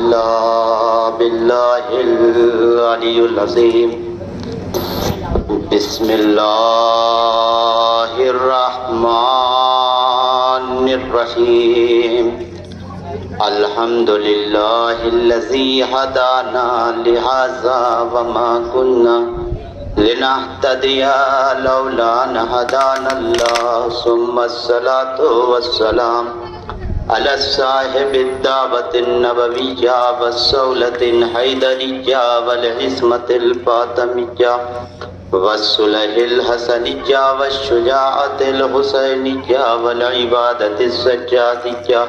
إلا بالله العلي العظيم بسم الله الرحمن الرحيم الحمد لله الذي هدانا لهذا وما كنا لنهتدي لولا أن هدانا الله ثم الصلاة والسلام على صاحب الدعوة النبوية والسولة الحيدرية والعصمة الفاطمية والصلح الحسنية والشجاعة الحسينية والعبادة السجادية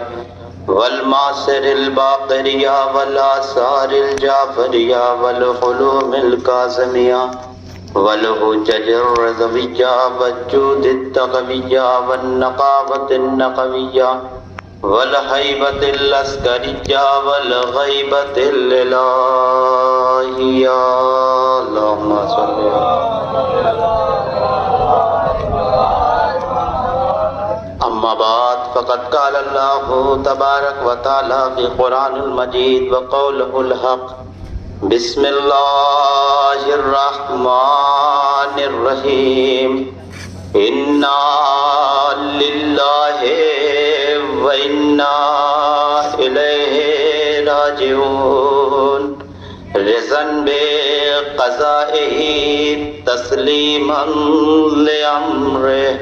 والمعصر الباقرية والآثار الجعفرية والحلوم الكاظمية والحجج الرضوية والجود التقوية والنقاوة النقوية والهيبة العسكرية والغيبة الإلهية اللهم صل أما بعد فقد قال الله تبارك وتعالى في القرآن المجيد وقوله الحق بسم الله الرحمن الرحيم إنا لله وإنا إليه راجعون رضا بقضائه تسلیما لأمره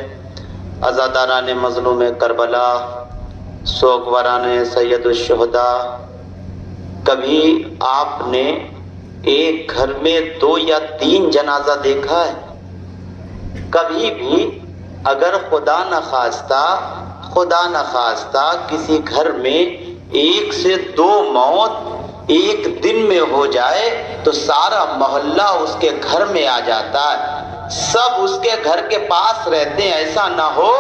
عزاداران مظلوم کربلا، سوگواران سید الشہداء، کبھی آپ نے ایک گھر میں 2 یا 3 جنازہ دیکھا ہے؟ کبھی بھی اگر خدا نخواستہ کسی گھر میں 1 سے 2 موت ایک دن میں ہو جائے تو سارا محلہ اس کے گھر میں آ جاتا ہے، سب اس کے گھر کے پاس رہتے ہیں، ایسا نہ ہو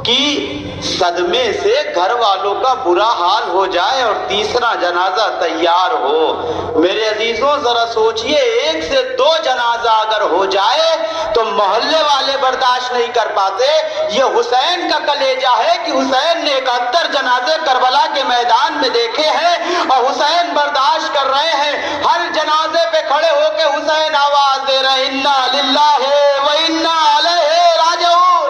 کہ صدمے سے گھر والوں کا برا حال ہو جائے اور تیسرا جنازہ تیار ہو۔ میرے عزیزوں ذرا سوچئے، 1 سے 2 جنازہ اگر ہو جائے تو محلے والے برداشت نہیں کر پاتے۔ یہ حسین کا کلیجہ ہے کہ حسین نے 71 جنازے کربلا کے میدان میں دیکھے ہیں اور حسین برداشت کر رہے ہیں۔ ہر جنازے پہ کھڑے ہو کے حسین آواز دے رہے ہیں انا للہ و انا الیہ راجعون۔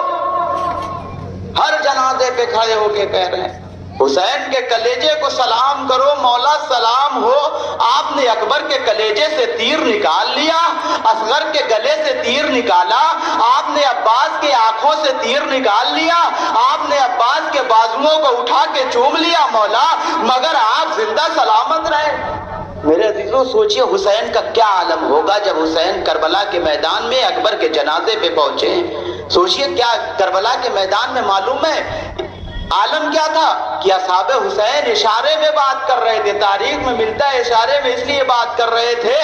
ہر جنازے پہ کھڑے ہو کے کہہ رہے ہیں حسین کے کلیجے کو سلام کرو مولا، سلام ہو۔ آپ نے اکبر کے کلیجے سے تیر نکال لیا، اصغر کے گلے سے تیر نکالا، آپ نے عباس کے آنکھوں سے تیر نکال لیا، آپ نے عباس کے بازوؤں کو اٹھا کے چوم لیا مولا، مگر آپ زندہ سلامت رہے۔ میرے عزیزوں سوچئے حسین کا کیا عالم ہوگا جب حسین کربلا کے میدان میں اکبر کے جنازے پہ پہنچے ہیں۔ سوچئے کیا کربلا کے میدان میں معلوم ہے عالم کیا تھا کہ اصحاب حسین اشارے میں بات کر رہے تھے۔ تاریخ میں ملتا ہے اشارے میں اس لیے بات کر رہے تھے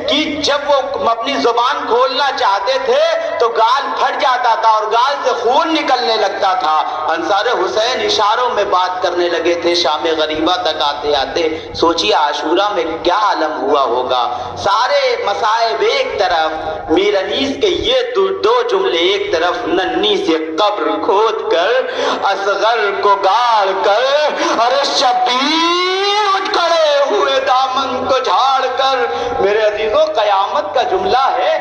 کہ جب وہ اپنی زبان کھولنا چاہتے تھے تو گال پھٹ جاتا تھا اور گال سے خون نکلنے لگتا تھا۔ انصار حسین اشاروں میں بات کرنے لگے تھے شام غریبہ تک آتے آتے۔ سوچیے عاشورہ میں کیا عالم ہوا ہوگا۔ سارے مصائب ایک طرف، میر انیس کے یہ 2 جملے ایک طرف، ننھی سے قبر کھود کر اصغر کو گاڑ کر، ارے شبیر اٹھ کھڑے ہوئے دامن کو جھاڑ کر۔ میرے عزیزوں قیامت کا جملہ ہے،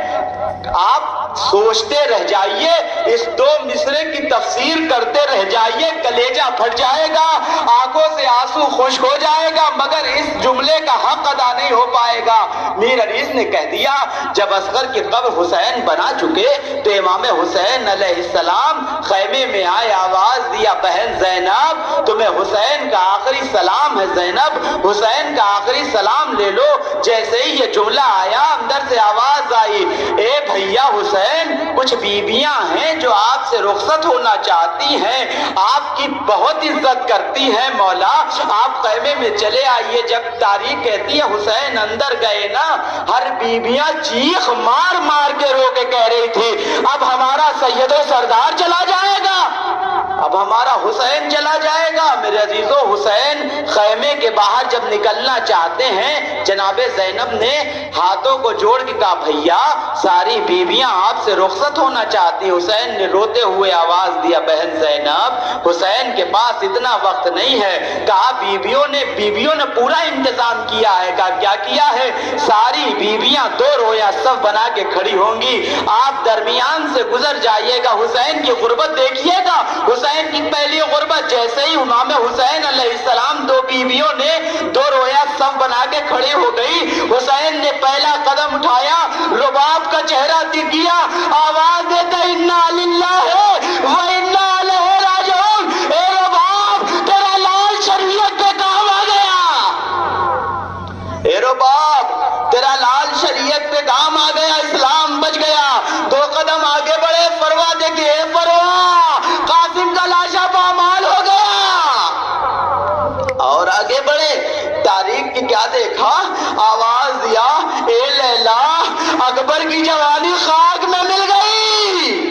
آپ سوچتے رہ جائیے، اس 2 مصرے کی تفسیر کرتے رہ جائیے، کلیجہ پھٹ جائے گا، آنکھوں سے آنسو خشک ہو جائے گا، مگر اس جملے کا حق ادا نہیں ہو پائے گا۔ میر انیس نے کہہ دیا جب اصغر کی قبر حسین بنا چکے تو امام حسین علیہ السلام خیمے میں آئے، آواز دیا بہن زینب تمہیں حسین کا آخری سلام ہے، زینب حسین کا آخری سلام لے لو۔ جیسے ہی یہ جملہ آیا اندر سے آواز آئی، اے بھیا حسین، کچھ بیویاں ہیں جو آپ سے رخصت ہونا چاہتی ہیں، آپ کی بہت عزت کرتی ہیں مولا، آپ خیمے میں چلے آئیے۔ جب تاریخ کہتی ہے حسین اندر گئے نا، ہر بیویاں چیخ مار مار کے رو کے کہہ رہی تھی اب ہمارا سید و سردار چلا جائے گا، اب ہمارا حسین چلا جائے گا۔ میرے عزیزو، حسین خیمے کے باہر جب نکلنا چاہتے ہیں، جناب زینب نے ہاتھوں کو جوڑ کے کہا بھیا ساری بیویاں آپ سے رخصت ہونا چاہتی۔ حسین نے روتے ہوئے آواز دیا بہن زینب حسین کے پاس اتنا وقت نہیں ہے۔ کہا بیویوں نے پورا انتظام کیا ہے۔ کہا کیا کیا ہے؟ ساری بیویاں دو رویا صف بنا کے کھڑی ہوں گی، آپ درمیان سے گزر جائیے گا۔ حسین کی غربت دیکھیے گا، حسین کی پہلی غربت، جیسے ہی امام حسین علیہ السلام دو بیویوں نے دو رویا صف بنا کے کھڑی ہو گئی، حسین نے پہلا قدم اٹھایا، رباب کا چہرہ دکھ گیا، آواز دیتا انا للہ و انا الیہ راجعون۔ اے رباب تیرا لال شریعت پہ کام آ گیا، اے رباب تیرا لال شریعت پہ کام آ گیا، اسلام بچ گیا۔ دو قدم آگے بڑھے، فروا دیکھے اے فروا قاسم کا لاشا پامال ہو گیا، اور آگے بڑھے تاریخ کی کیا دیکھا؟ آواز دیا اے لیلا اکبر کی جوانی خاک میں مل گئی۔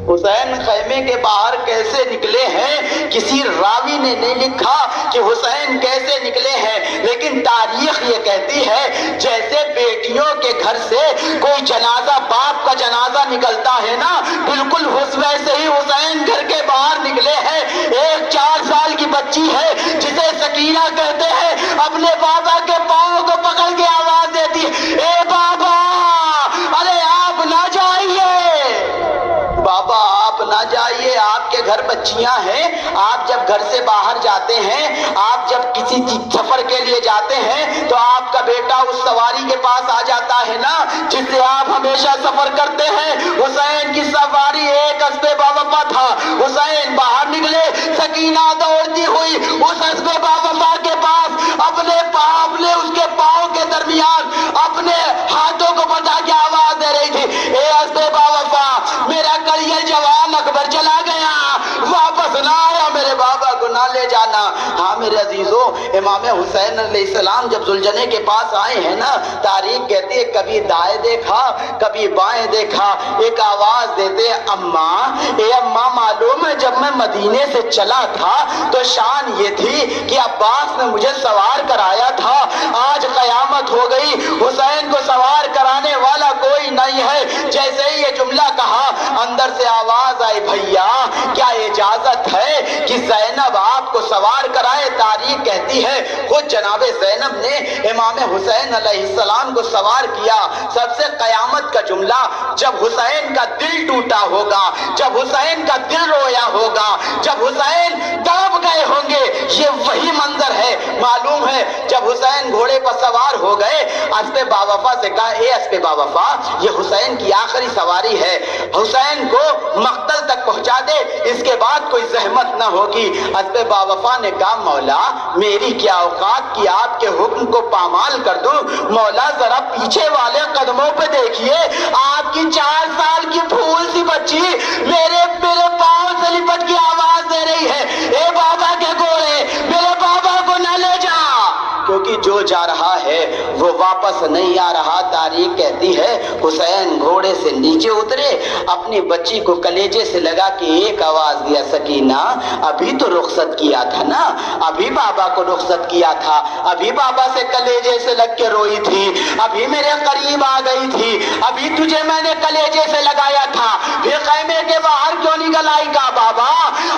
حسین خیمے کے باہر کیسے نکلے ہیں کسی راوی نے نہیں لکھا کہ حسین کیسے نکلے ہیں، لیکن تاریخ یہ کہتی ہے جیسے بیٹیوں کے گھر سے کوئی جنازہ، باپ کا جنازہ نکلتا ہے نا، بالکل ویسے ہی حسین گھر کے باہر نکلے ہیں۔ ایک 4 سال کی بچی ہے جسے سکینہ کہتے ہیں، اپنے بابا کے پاؤں کو پکڑ کے آواز دیتی اے بابا ارے آپ نہ جائیے، بابا آپ نہ جائیے، آپ کے گھر بچیاں ہیں، آپ جب گھر سے باہر جاتے ہیں، آپ جب کسی سفر کے لیے جاتے ہیں تو آپ کا بیٹا اس سواری کے پاس آ جاتا ہے نا جس سے آپ ہمیشہ سفر کرتے ہیں۔ حسین کی سواری ایک اسب باوفا تھا، حسین باہر نکلے، سکینہ دوڑتی ہوئی اس اسب باوفا کے پاس اپنے اس کے پاؤں کے درمیان اپنے ہاتھوں کو بتا کے آواز دے رہی تھی اے اسب باوفا میرا کلیل جوان اکبر چلا گیا، واپس نہ آیا، میرے بابا کو نہ لے جانا۔ ہاں میرے عزیزو، امام حسین علیہ السلام جب ذوالجنہ کے پاس آئے ہیں نا، تاریخ کہتی ہے کبھی دائیں دیکھا کبھی بائیں دیکھا، ایک آواز دیتے اماں اے اماں معلوم ہے جب میں مدینے سے چلا تھا تو شان یہ تھی کہ عباس نے مجھے سوار کرایا تھا، آج قیامت ہو گئی، حسین کو سوار کرانے والا کوئی نہیں ہے۔ جیسے ہی یہ جملہ کہا اندر سے آواز آئی بھیا کیا اجازت ہے کہ زینب آپ کو سوار کرائے؟ تاریخ کہتی ہے خود جناب زینب نے امام حسین علیہ السلام کو سوار کیا۔ سب سے قیامت کا جملہ جب حسین کا دل ٹوٹا ہوگا، جب حسین کا دل رویا ہوگا، جب حسین دب گئے ہوں گے، یہ وہی منظر ہے۔ معلوم ہے جب حسین گھوڑے پر سوار ہو گئے، اسب باوفا سے کہا اے اسب باوفا یہ حسین کی آخری سواری ہے، حسین کو مقتل تک پہنچا دے، اس کے بعد کوئی زحمت نہ ہوگی۔ اسب باوفا نے کہا مولا میری کیا اوقات کی آپ کے حکم کو پامال کر دوں، مولا ذرا پیچھے والے قدموں پہ دیکھیے، آپ کی 4 سال کی پھول سی بچی میرے پاؤں سے لپٹ کی آواز دے رہی ہے اے بابا کے گھوڑے میرے بابا کو نہ لے جا، کیونکہ جو جا رہا ہے وہ واپس نہیں آ رہا۔ تاریخ کہتی ہے حسین گھوڑے سے نیچے اترے، اپنی بچی کو کلیجے سے لگا کے ایک آواز دیا سکینہ ابھی تو رخصت کیا تھا نا، ابھی بابا کو رخصت کیا تھا، ابھی بابا سے کلیجے سے لگ کے روئی تھی، ابھی میرے قریب آ گئی تھی، ابھی تجھے میں نے کلیجے سے لگایا تھا، پھر خیمے کے باہر کیوں نکل آئی؟ کہا بابا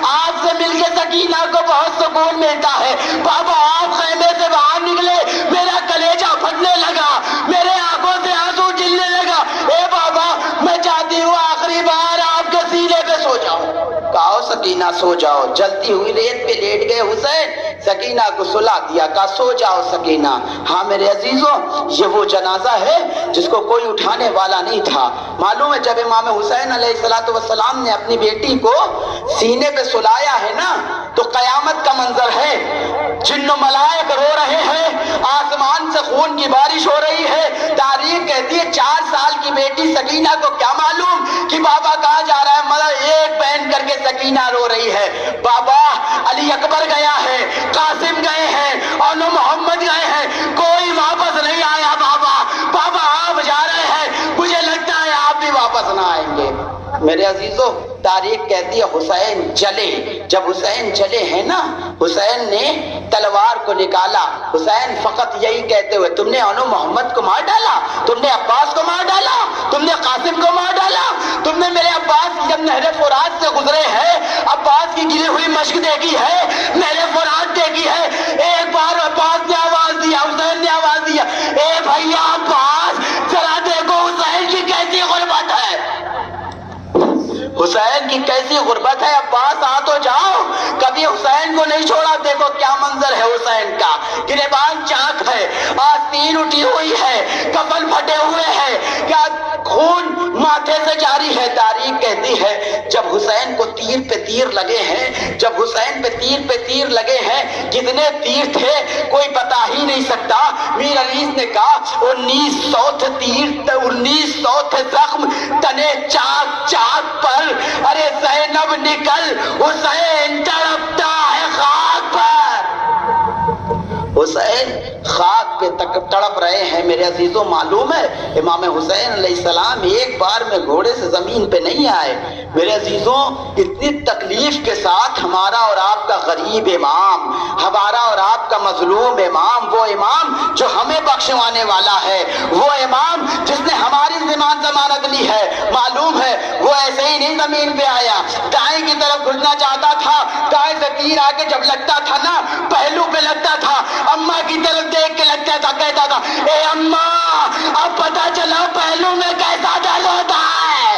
آپ سے مل کے سکینہ کو بہت سکون ملتا ہے، بابا آپ خیمے سے باہر نکلے میرا کلیجہ پھٹنے لگا، میرے آنکھوں سے آنسو جلنے لگا، اے بابا میں چاہتی ہوں آخری بار آپ کے سینے پہ سو جاؤں۔ کہا سکینہ سو جاؤ، جلتی ہوئی ریت پہ لیٹ گئے حسین، سکینہ کو سلا دیا، کہا سو جاؤ سکینہ۔ ہاں میرے عزیزوں یہ وہ جنازہ ہے جس کو کوئی اٹھانے والا نہیں تھا۔ معلوم ہے جب امام حسین علیہ السلام نے اپنی بیٹی کو سینے پہ سلایا ہے نا تو قیامت کا منظر ہے، جن و ملائک رو رہے ہیں، آسمان سے خون کی بارش ہو رہی ہے۔ تاریخ کہتی ہے 4 سال کی بیٹی سکینہ کو کیا معلوم کہ بابا کہاں جا رہا ہے، مگر ایک پہن کر کے سکینہ رو رہی ہے، بابا علی اکبر گیا ہے، قاسم گئے ہیں، اور محمد گئے ہیں، کوئی واپس نہیں آیا، بابا بابا آپ جا رہے ہیں، مجھے لگتا ہے آپ بھی واپس نہ آئیں گے۔ میرے عزیزوں تاریخ کہتی ہے حسین جلے، جب حسین جلے ہیں نا، حسین نے تلوار کو نکالا، حسین فقط یہی کہتے ہوئے تم نے انو محمد کو مار ڈالا، تم نے عباس کو مار ڈالا، تم نے قاسم کو مار ڈالا، تم نے میرے عباس جب نہر فرات سے گزرے ہیں عباس کی گری ہوئی مشک دیکھی ہے، نہر فرات دیکھی ہے، ایک بار عباس نے آواز دیا، حسین نے آواز دیا، اے بھیا عباس ذرا دیکھو حسین کی کیسی غربت ہے، حسین کی کیسی غربت ہے، عباس آ تو جاؤ، کبھی حسین کو نہیں چھوڑا، دیکھو کیا منظر ہے حسین کا، گریبان چاک ہے، آستین اٹھی ہوئی ہے، کفن پھٹے ہوئے ہیں، کیا خون ماتھے سے جاری ہے۔ تاریخ کہتی ہے جب حسین کو تیر پہ تیر لگے ہیں، جب حسین پہ تیر لگے ہیں، کتنے تیر تھے کوئی بتا ہی نہیں سکتا، میر علیز نے کہا 1900 تھے تیر، 1900 تھے زخم تنے چاک چاک پر، ارے زینب نکل حسین تڑپتا ہے خاک پر، حسین خاک پہ تڑپ رہے ہیں۔ میرے عزیزوں معلوم ہے امام حسین علیہ السلام ایک بار میں گھوڑے سے زمین پہ نہیں آئے، میرے عزیزوں اتنی تکلیف کے ساتھ ہمارا اور آپ کا غریب امام، ہمارا اور آپ کا مظلوم امام، وہ امام جو ہمیں بخشوانے والا ہے، وہ امام جس نے ہماری ضمانت لی ہے، معلوم ہے وہ ایسے ہی نہیں زمین پہ آیا، دائیں کی طرف گھسنا چاہتا تھا، دائیں سے تیر آ کے جب لگتا تھا نا پہلو پہ لگتا تھا، اماں کی طرف دیکھ کے لگتا تھا، کہتا تھا اے اماں اب پتا چلا پہلو میں کیسا ڈر ہوتا ہے۔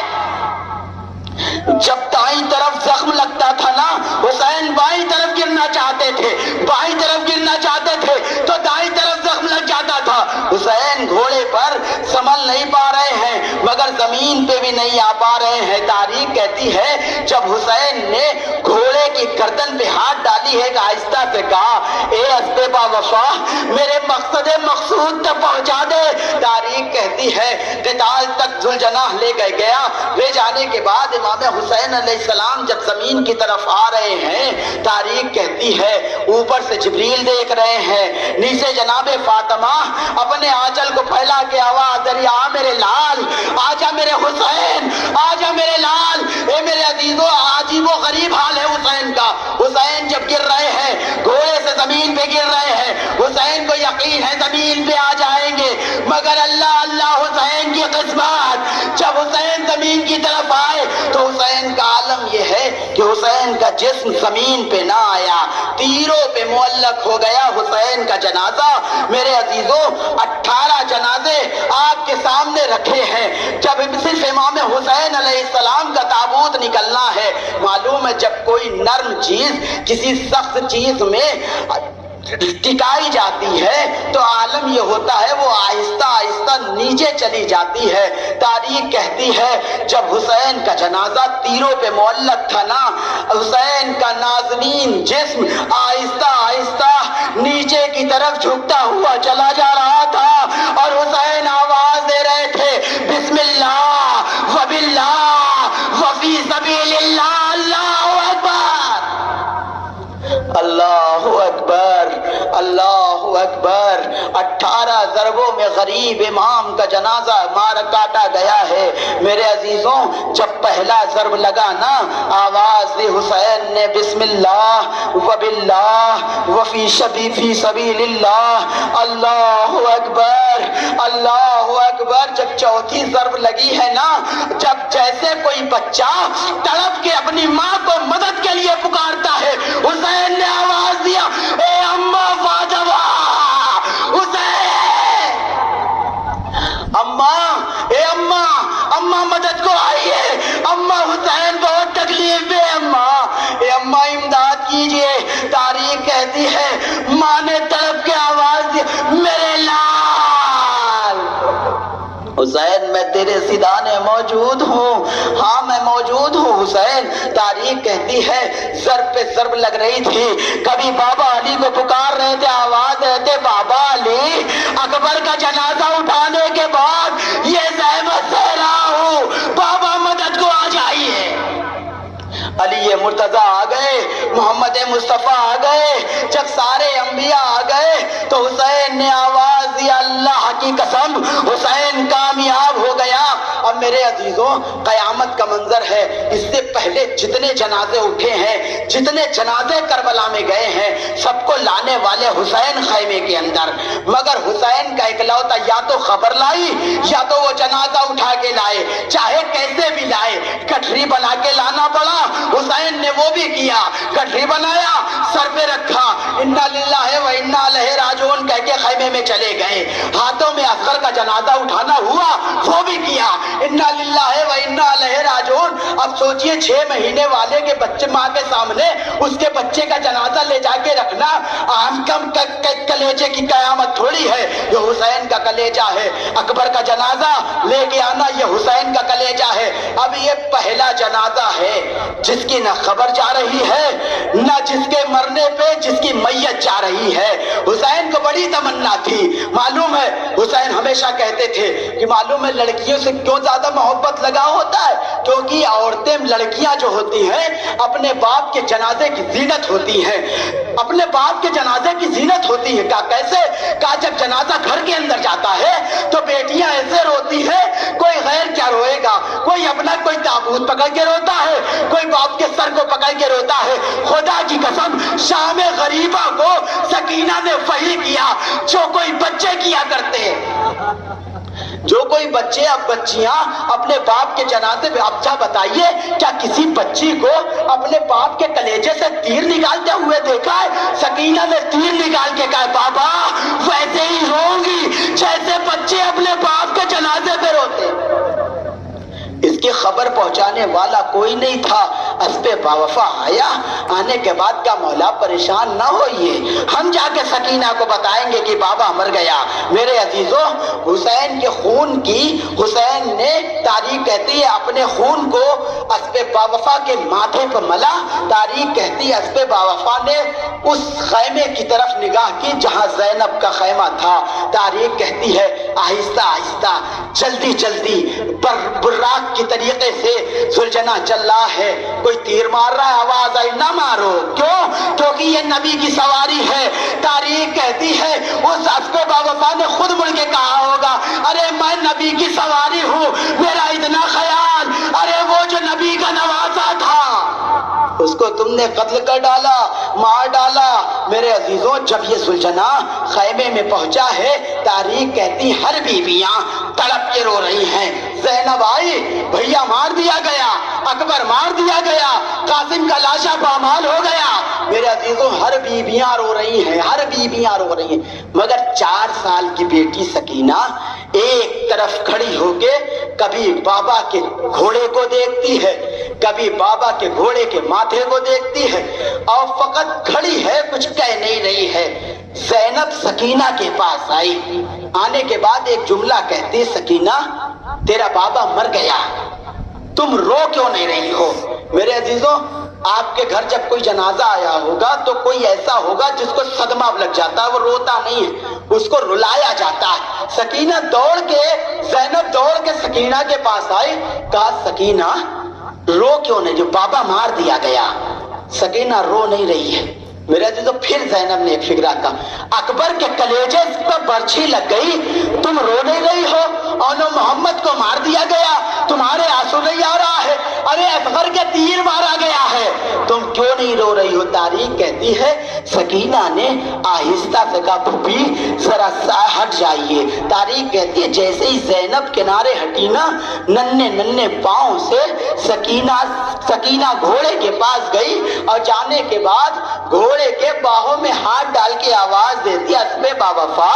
جب دائیں طرف زخم لگتا تھا نا حسین بائیں طرف گرنا چاہتے تھے، بائیں طرف گرنا چاہتے تھے تو دائیں طرف زخم لگ جاتا تھا، حسین گھوڑے پر سنبھل نہیں پا رہے ہیں مگر زمین پہ بھی نہیں آ پا رہے ہیں۔ تاریخ کہتی ہے جب حسین نے گھوڑے کی گردن پہ ہاتھ ڈالی ہے کہ آہستہ سے کہا اے اسباب وفا میرے مقصد مقصود تک پہنچا دے۔ تاریخ کہتی ہے قتال تک ذوالجناح لے گیا، لے جانے کے بعد امام حسین علیہ السلام جب زمین کی طرف آ رہے ہیں، تاریخ کہتی ہے اوپر سے جبریل دیکھ رہے ہیں، نیچے جناب فاطمہ اپنے آنچل کو پھیلا کے آواز دے رہی آ میرے لال، آجا میرے حسین، آجا میرے لال۔ اے میرے عزیزو عجیب و غریب حال ہے حسین کا، حسین جب گر رہے ہیں گھوڑے سے زمین پہ گر رہے ہیں، حسین کو یقین ہے زمین پہ آ جائیں گے مگر اللہ اللہ حسین کی قسمت، جب حسین زمین کی طرف آئے تو حسین کا عالم یہ ہے کہ حسین کا جسم زمین پہ نہ آیا، تیروں پہ معلق ہو گیا حسین کا جنازہ۔ میرے عزیزوں 18 جنازے آپ کے سامنے رکھے ہیں، جب صرف امام حسین علیہ السلام کا تابوت نکلنا ہے، معلوم ہے جب کوئی نرم چیز کسی سخت چیز میں ٹکائی جاتی ہے تو عالم یہ ہوتا ہے وہ آہستہ آہستہ نیچے چلی جاتی ہے۔ تاریخ کہتی ہے جب حسین کا جنازہ تیروں پہ معلق تھا نا، حسین کا نازنین جسم آہستہ آہستہ نیچے کی طرف جھکتا ہوا چلا جا رہا تھا اور حسین آواز دے رہے تھے بسم اللہ وباللہ وفی سبیل اللہ، اللہ اکبر اللہ اکبر اللہ اکبر۔ 18 ضربوں میں غریب امام کا جنازہ مار کاٹا گیا ہے۔ میرے عزیزوں جب پہلا ضرب لگا نا آواز دی حسین نے بسم اللہ وباللہ وفی فی سبیل اللہ، اللہ اکبر اللہ اکبر۔ جب چوتھی ضرب لگی ہے نا، جب جیسے کوئی بچہ تڑپ کے اپنی ماں کو مدد کے لیے پکارتا ہے، حسین نے آواز دیا اے اماں فاطمہ، حسین اماں، اے اماں، اماں مدد کو آئیے، اماں حسین بہت تکلیف ہے، اماں اے اماں امداد کیجئے۔ تاریخ کہتی ہے ماں نے تڑپ کے آواز دی میرے لال حسین میں تیرے سیدانے موجود ہوں، ہاں میں موجود ہوں حسین۔ تاریخ کہتی ہے ضرب پہ ضرب لگ رہی تھی، کبھی بابا علی کو پکار رہے تھے، آواز دیتے بابا علی، اکبر کا جنازہ اٹھانے کے بعد یہ زحمت سہ رہا ہوں، بابا مدد کو آ جائیے۔ علی مرتضیٰ آ گئے، محمد مصطفیٰ آ گئے، جب سارے انبیاء آ گئے تو حسین نے آواز دی اللہ کی قسم حسین کامیاب ہو گیا۔ اب میرے عزیزوں قیامت کا منظر ہے، اس سے پہلے جتنے جنازے اٹھے ہیں، جتنے جنازے کربلا میں گئے ہیں، سب کو لانے والے حسین خیمے کے اندر، مگر حسین کا اکلوتا یا تو خبر لائی یا تو وہ جنازہ اٹھا کے لائے، چاہے کیسے بھی لائے، گٹھری بنا کے لانا پڑا، حسین نے وہ بھی کیا، گٹھری بنایا، سر پہ رکھا، انا للہ و انا الیہ راجعون کہہ کے خیمے میں چلے گئے، ہاتھوں میں اصغر کا جنازہ اٹھانا ہوا، وہ بھی کیا، انا للہ و انا الیہ راجعون۔ اب سوچئے 6 مہینے والے کے بچے ماں کے سامنے اس کے بچے کا جنازہ لے جا کے رکھنا عام کم کلیجے کی قیامت تھوڑی ہے، یہ حسین کا کلیجہ ہے، اکبر کا جنازہ لے کے آنا یہ حسین کا کلیجہ ہے۔ اب یہ پہلا جنازہ ہے جس کی نہ خبر جا رہی ہے، نہ جس کے مرنے پہ جس کی میت جا رہی ہے۔ حسین کو بڑی تمنا تھی، معلوم ہے حسین ہمیشہ کہتے تھے کہ معلوم ہے لڑکیوں سے کیوں زیادہ محبت لگا ہوتا ہے، کیونکہ عورتیں لڑکیاں جو ہوتی ہیں اپنے باپ کے جنازے کی زینت ہوتی ہیں، اپنے باپ کے جنازے کی زینت ہوتی ہے۔ کہا کیسے؟ کہا جب جنازہ گھر کے اندر جاتا ہے تو بیٹیاں ایسے روتی ہیں، کوئی غیر کیا روئے گا، کوئی اپنا کوئی تابوت پکڑ کے روتا ہے، کوئی باپ کے سر کو پکڑ کے روتا ہے۔ خدا کی قسم شام غریبہ کو سکینہ نے وحی کیا جو کوئی بچے کیا کرتے ہیں، جو کوئی بچے اب بچیاں اپنے باپ کے جنازے پہ، اب کیا بتائیے کیا کسی بچی کو اپنے باپ کے کلیجے سے تیر نکالتے ہوئے دیکھا ہے؟ سکینہ نے تیر نکال کے کہا بابا ویسے ہی روں گی جیسے بچے اپنے باپ کے جنازے پہ روتے۔ اس کی خبر پہنچانے والا کوئی نہیں تھا، اسبِ باوفا آیا، آنے کے بعد کا مولا پریشان نہ ہوئیے، ہم جا کے سکینہ کو بتائیں گے کہ بابا مر گیا۔ میرے عزیزوں حسین کے خون کی، حسین نے تاریخ کہتی ہے اپنے خون کو اسبِ باوفا کے ماتھے پر ملا، تاریخ کہتی ہے اسبِ باوفا نے اس خیمے کی طرف نگاہ کی جہاں زینب کا خیمہ تھا، تاریخ کہتی ہے آہستہ آہستہ جلدی جلدی براق کی طریقے سے سلجھنا چل رہا ہے، کوئی تیر مار رہا ہے، آواز آئی نہ مارو، کیوں؟ کیونکہ یہ نبی کی سواری ہے۔ تاریخ کہتی ہے اس اسبِ باوفا نے خود مڑ کے کہا ہوگا ارے میں نبی کی سواری ہوں، میرا اتنا خیال، ارے وہ جو نبی کا نواسا تھا اس کو تم نے قتل کر ڈالا، مار ڈالا۔ میرے عزیزوں جب یہ سلجھنا خیمے میں پہنچا ہے، تاریخ کہتی ہر بیویاں تڑپ کے رو رہی ہیں، زینب آئی، بھیا مار دیا گیا، اکبر مار دیا گیا، قاسم کا لاشا پامال ہو گیا۔ میرے عزیزوں ہر بیویاں رو رہی ہیں، ہر بیویاں رو رہی ہیں، مگر 4 سال کی بیٹی سکینہ ایک طرف کھڑی ہو کے کبھی بابا کے گھوڑے کو دیکھتی ہے، کبھی بابا کے گھوڑے کے ماتھے کو دیکھتی ہے، اور فقط کھڑی ہے، کچھ کہہ نہیں رہی ہے۔ زینب سکینہ کے پاس آئی، آنے کے بعد ایک جملہ کہتی سکینہ تیرا بابا مر گیا، تم رو کیوں نہیں رہی ہو؟ میرے عزیزوں آپ کے گھر جب کوئی جنازہ آیا ہوگا تو کوئی ایسا ہوگا جس کو صدمہ لگ جاتا ہے، وہ روتا نہیں ہے، اس کو رلایا جاتا ہے۔ سکینہ دوڑ کے، زینب دوڑ کے سکینہ کے پاس آئی، کہا سکینہ رو کیوں نہیں، جو بابا مار دیا گیا۔ سکینہ رو نہیں رہی ہے۔ میرے عزیزو پھر زینب نے ایک فکرہ کہا اکبر کے کلیجے پر برچھی لگ گئی، تم رو نہیں رہی ہو، اور محمد کو مار دیا گیا، تمہارے آنسو نہیں آ رہا ہے، ارے اکبر کے تیر مارا گیا ہے، تم کیوں نہیں رو رہی ہو؟ تاریخ کہتی ہے سکینہ نے آہستہ سے کہا پھوپھی ذرا ہٹ جائیے۔ تاریخ کہتی ہے جیسے ہی زینب کنارے ہٹی نا، ننھے ننھے پاؤں سے سکینہ گھوڑے کے پاس گئی، اور جانے کے بعد گھوڑے کے باہوں میں ہاتھ ڈال کے آواز دیتی اسبِ باوفا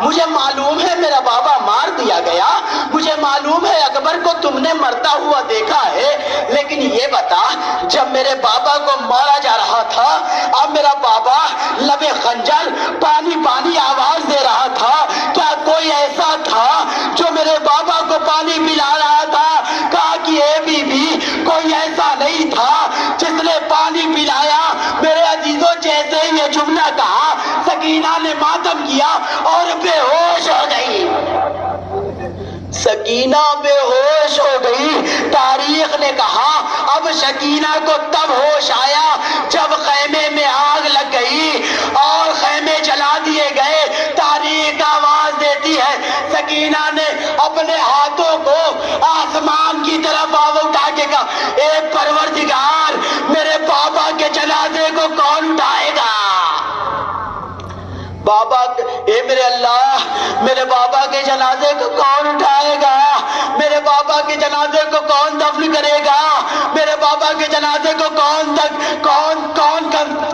مجھے معلوم ہے میرا بابا مار دیا گیا، مجھے معلوم ہے اکبر کو تم نے مرتا ہوا دیکھا ہے، لیکن یہ بتا جب میرے بابا کو مارا جا رہا تھا اب میرا بابا لبے خنجر پانی پانی آواز دے رہا تھا، کیا کوئی ایسا تھا جو میرے بابا کو پانی پلا رہا تھا؟ کہا کہ اے بی بی کوئی ایسا نہیں تھا جس نے پانی پلایا۔ میرے عزیزوں جیسے ہی یہ جملہ کہا سکینہ نے ماتم کیا اور بے ہوش ہو گئی، سکینہ بے ہوش ہو گئی۔ تاریخ نے کہا اب سکینہ کو تب ہوش آیا جب خیمے میں آگ لگ گئی اور خیمے جلا دیے گئے۔ تاریخ آواز دیتی ہے سکینہ نے اپنے ہاتھوں کو آسمان بابا اے میرے اللہ، میرے بابا کے جنازے کو کون اٹھائے گا؟ میرے بابا کے جنازے کو کون دفن کرے گا؟ میرے بابا کے جنازے کو کون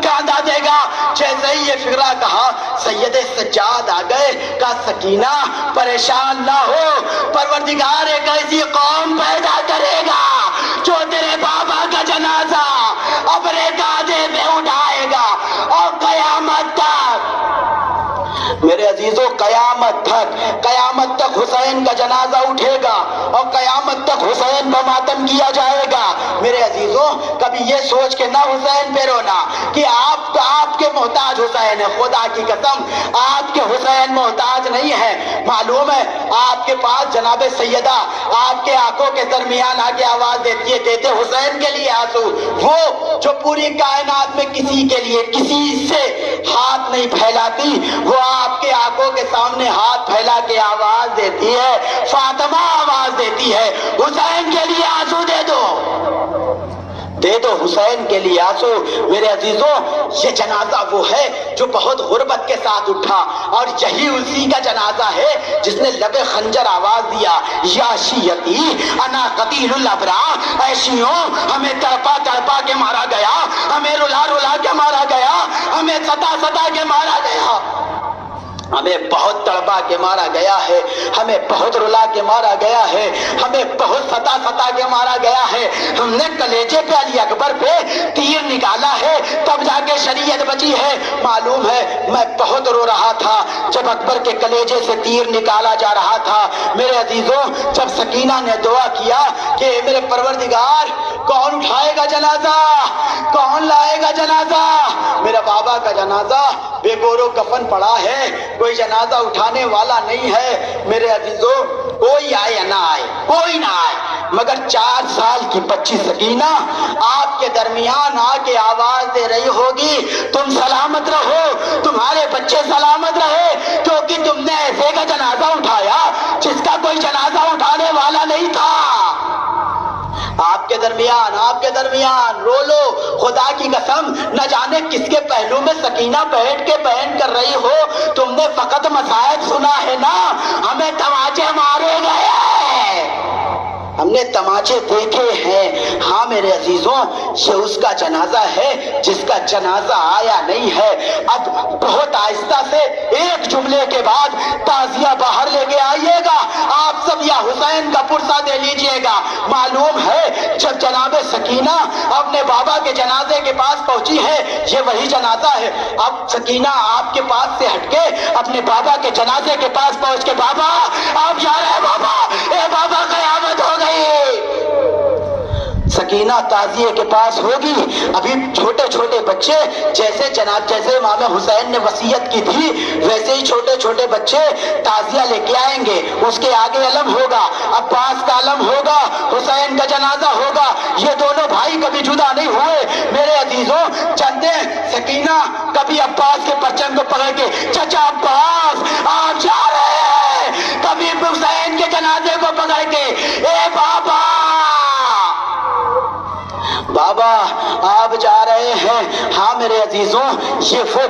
کاندھا دے گا؟ جیسے ہی یہ فکرہ کہا، سید سجاد آ گئے، کہا سکینہ پریشان نہ ہو، پروردگار ایک ایسی قوم پیدا کرے گا جو تیرے بابا کا جنازہ اپنے کاندھے پہ اٹھائے گا، اور قیامت تک، میرے عزیزوں، قیامت تک حسین کا جنازہ اٹھے گا، اور قیامت تک حسین پر ماتم کیا جائے گا۔ میرے عزیزوں، کبھی یہ سوچ کے نہ حسین پہ رونا کہ آپ کے محتاج حسین ہے، خدا کی قسم آپ کے حسین محتاج نہیں ہے۔ معلوم ہے آپ کے پاس جناب سیدہ آپ کے آنکھوں کے درمیان آ کے آواز دیتے حسین کے لیے آنسو، وہ جو پوری کائنات میں کسی کے لیے کسی سے ہاتھ نہیں پھیلاتی، وہ آپ کے آنکھوں کے سامنے ہاتھ پھیلا کے آواز دیتی ہے، فاطمہ آواز دیتی ہے، حسین کے لیے آنسو دے دو حسین کے لیے آنسو۔ میرے عزیزوں، یہ جنازہ وہ ہے جو بہت غربت کے ساتھ اٹھا، اور یہی اسی کا جنازہ ہے جس نے لبے خنجر آواز دیا، یا شیعتی انا قتیل الابرار، اے شیعوں ہمیں تڑپا تڑپا کے مارا گیا، ہمیں رلا رلا کے مارا گیا، ہمیں ستا ستا کے مارا گیا، ہمیں بہت تڑپا کے مارا گیا ہے، ہمیں بہت رلا کے مارا گیا ہے، ہمیں بہت ستا ستا کے مارا گیا ہے، ہم نے کلیجے پہ علی اکبر پہ تیر نکالا ہے تب جا کے شریعت بچی ہے۔ معلوم ہے میں بہت رو رہا تھا جب اکبر کے کلیجے سے تیر نکالا جا رہا تھا۔ میرے عزیزوں، جب سکینہ نے دعا کیا کہ میرے پروردگار کون اٹھائے گا جنازہ، کون لائے گا جنازہ، میرے بابا کا جنازہ بے گور و کفن پڑا ہے، کوئی جنازہ اٹھانے والا نہیں ہے۔ میرے عزیزوں، کوئی آئے یا نہ آئے، کوئی نہ آئے، مگر 4 سال کی بچی سکینہ آپ کے درمیان آ کے آواز دے رہی ہوگی، تم سلامت رہو، تمہارے بچے سلامت رہے، کیونکہ تم نے ایسے کا جنازہ اٹھایا جس کا کوئی جنازہ اٹھانے والا نہیں تھا۔ آپ کے درمیان رو لو، خدا کی قسم نہ جانے کس کے پہلو میں سکینہ بیٹھ کے بہن کر رہی ہو، تم نے فقط مصائب سنا ہے نا، ہمیں تماچے مارے گئے، ہم نے تماچے دیکھے ہیں۔ ہاں میرے عزیزوں، یہ اس کا جنازہ ہے جس کا جنازہ آیا نہیں ہے۔ اب بہت آہستہ سے ایک جملے کے بعد تعزیہ باہر لے کے آئیے گا، آپ سب یا حسین کا پرسہ دے لیجئے گا۔ معلوم ہے جب جناب سکینہ اپنے بابا کے جنازے کے پاس پہنچی ہے، یہ وہی جنازہ ہے۔ اب سکینہ آپ کے پاس سے ہٹ کے اپنے بابا کے جنازے کے پاس پہنچ کے، بابا آپ جا رہے ہیں، بابا اے بابا قیامت ہو گئی۔ سکینہ تعزیے کے پاس ہوگی، ابھی چھوٹے چھوٹے بچے جیسے امام حسین نے وصیت کی تھی ویسے ہی چھوٹے چھوٹے بچے تعزیہ لے کے آئیں گے، اس کے آگے علم ہوگا، عباس کا علم ہوگا، حسین کا جنازہ ہوگا، یہ دونوں بھائی کبھی جدا نہیں ہوئے۔ میرے عزیزوں، چندے سکینہ کبھی عباس کے پرچم کو پکڑ کے، چچا عباس آپ جا رہے ہیں، کبھی حسین کے جنازے کو پکڑ کے، اے بابا بابا آپ جا رہے ہیں۔ ہاں میرے عزیزوں، یہ وہ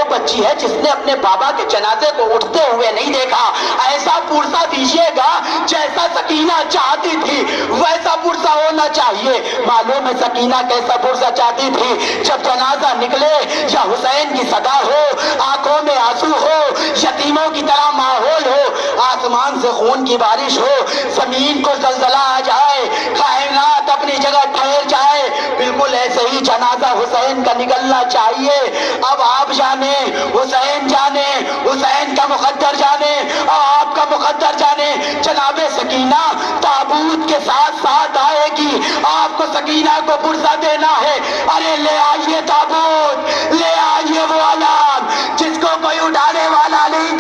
بچی ہے جس نے اپنے بابا کے جنازے کو اٹھتے ہوئے نہیں دیکھا۔ ایسا پرسہ دیجیے گا جیسا سکینہ چاہتی تھی ویسا پرسہ ہونا چاہیے۔ معلوم ہے سکینہ کیسا پرسہ چاہتی تھی؟ جب جنازہ نکلے یا حسین کی صدا ہو، آنکھوں میں آنسو ہو، یتیموں کی طرح ماحول ہو، آسمان سے خون کی بارش ہو، زمین کو زلزلہ آ جائے، کائنات اپنی جگہ ٹھہر جائے، بالکل ایسے ہی جنازہ حسین کا نکلنا چاہیے۔ اب آپ جانے، حسین جانے، حسین کا مقدر جانے، آپ کا مقدر جانے، جناب سکینہ تابوت کے ساتھ ساتھ آئے گی، آپ کو سکینہ کو پرسہ دینا ہے۔ ارے لے آئیے تابوت، لے آئیے وہ علم جس کو کوئی اٹھانے والا نہیں